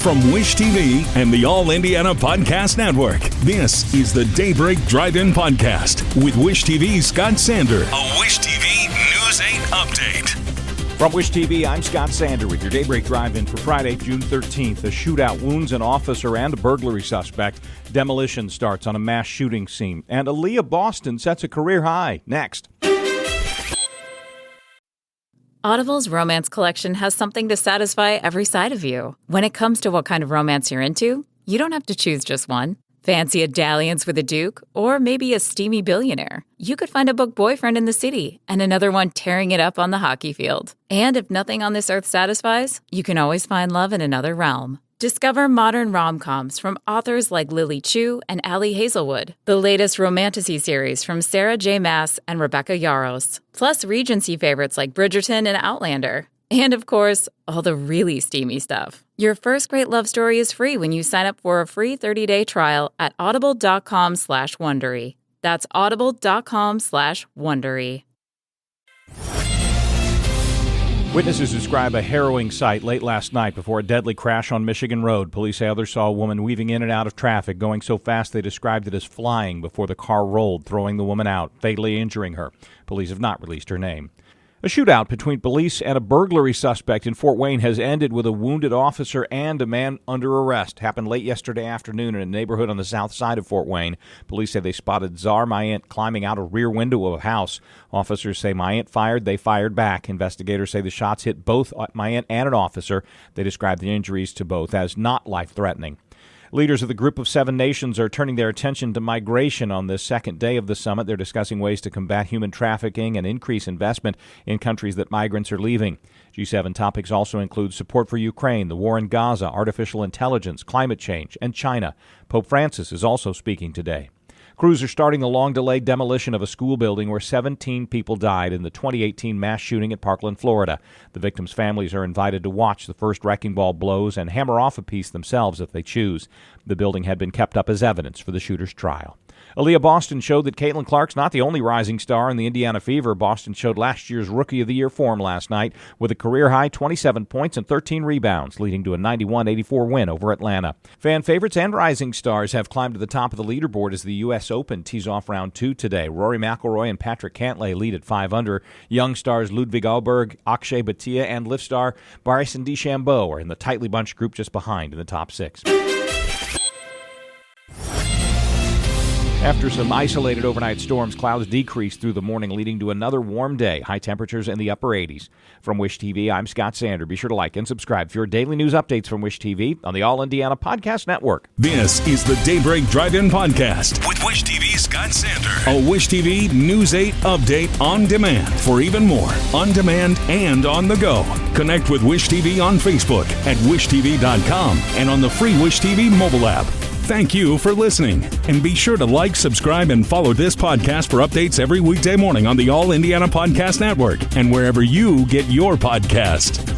From Wish TV and the All Indiana Podcast Network, this is the Daybreak Drive-In Podcast with Wish TV's Scott Sander. A Wish TV News 8 update. From Wish TV, I'm Scott Sander with your Daybreak Drive-In for Friday, June 13th. A shootout wounds an officer and a burglary suspect. Demolition starts on a mass shooting scene. And Aliyah Boston sets a career high. Next. Audible's romance collection has something to satisfy every side of you. When it comes to what kind of romance you're into, you don't have to choose just one. Fancy a dalliance with a duke, or maybe a steamy billionaire. You could find a book boyfriend in the city and another one tearing it up on the hockey field. And if nothing on this earth satisfies, you can always find love in another realm. Discover modern rom-coms from authors like Lily Chu and Ali Hazelwood, the latest romantasy series from Sarah J. Maas and Rebecca Yarros, plus Regency favorites like Bridgerton and Outlander. And of course, all the really steamy stuff. Your first great love story is free when you sign up for a free 30-day trial at audible.com/Wondery. That's audible.com/Wondery. Witnesses describe a harrowing sight late last night before a deadly crash on Michigan Road. Police say others saw a woman weaving in and out of traffic, going so fast they described it as flying before the car rolled, throwing the woman out, fatally injuring her. Police have not released her name. A shootout between police and a burglary suspect in Fort Wayne has ended with a wounded officer and a man under arrest. Happened late yesterday afternoon in a neighborhood on the south side of Fort Wayne. Police say they spotted Czar Mayant climbing out a rear window of a house. Officers say Mayant fired. They fired back. Investigators say the shots hit both Mayant and an officer. They described the injuries to both as not life-threatening. Leaders of the Group of Seven Nations are turning their attention to migration on this second day of the summit. They're discussing ways to combat human trafficking and increase investment in countries that migrants are leaving. G7 topics also include support for Ukraine, the war in Gaza, artificial intelligence, climate change, and China. Pope Francis is also speaking today. Crews are starting the long-delayed demolition of a school building where 17 people died in the 2018 mass shooting at Parkland, Florida. The victims' families are invited to watch the first wrecking ball blows and hammer off a piece themselves if they choose. The building had been kept up as evidence for the shooter's trial. Aliyah Boston showed that Caitlin Clark's not the only rising star in the Indiana Fever. Boston showed last year's Rookie of the Year form last night with a career-high 27 points and 13 rebounds, leading to a 91-84 win over Atlanta. Fan favorites and rising stars have climbed to the top of the leaderboard as the U.S. Open tees off round 2 today. Rory McIlroy and Patrick Cantlay lead at 5 under. Young stars Ludwig Ahlberg, Akshay Bhatia, and lift star Bryson DeChambeau are in the tightly bunched group just behind in the top 6. After some isolated overnight storms, clouds decreased through the morning, leading to another warm day. High temperatures in the upper 80s. From Wish TV, I'm Scott Sander. Be sure to like and subscribe for your daily news updates from Wish TV on the All Indiana Podcast Network. This is the Daybreak Drive-In Podcast with Wish TV's Scott Sander. A Wish TV News 8 update on demand. For even more, on demand and on the go. Connect with Wish TV on Facebook at wishtv.com and on the free Wish TV mobile app. Thank you for listening, and be sure to like, subscribe, and follow this podcast for updates every weekday morning on the All Indiana Podcast Network and wherever you get your podcast.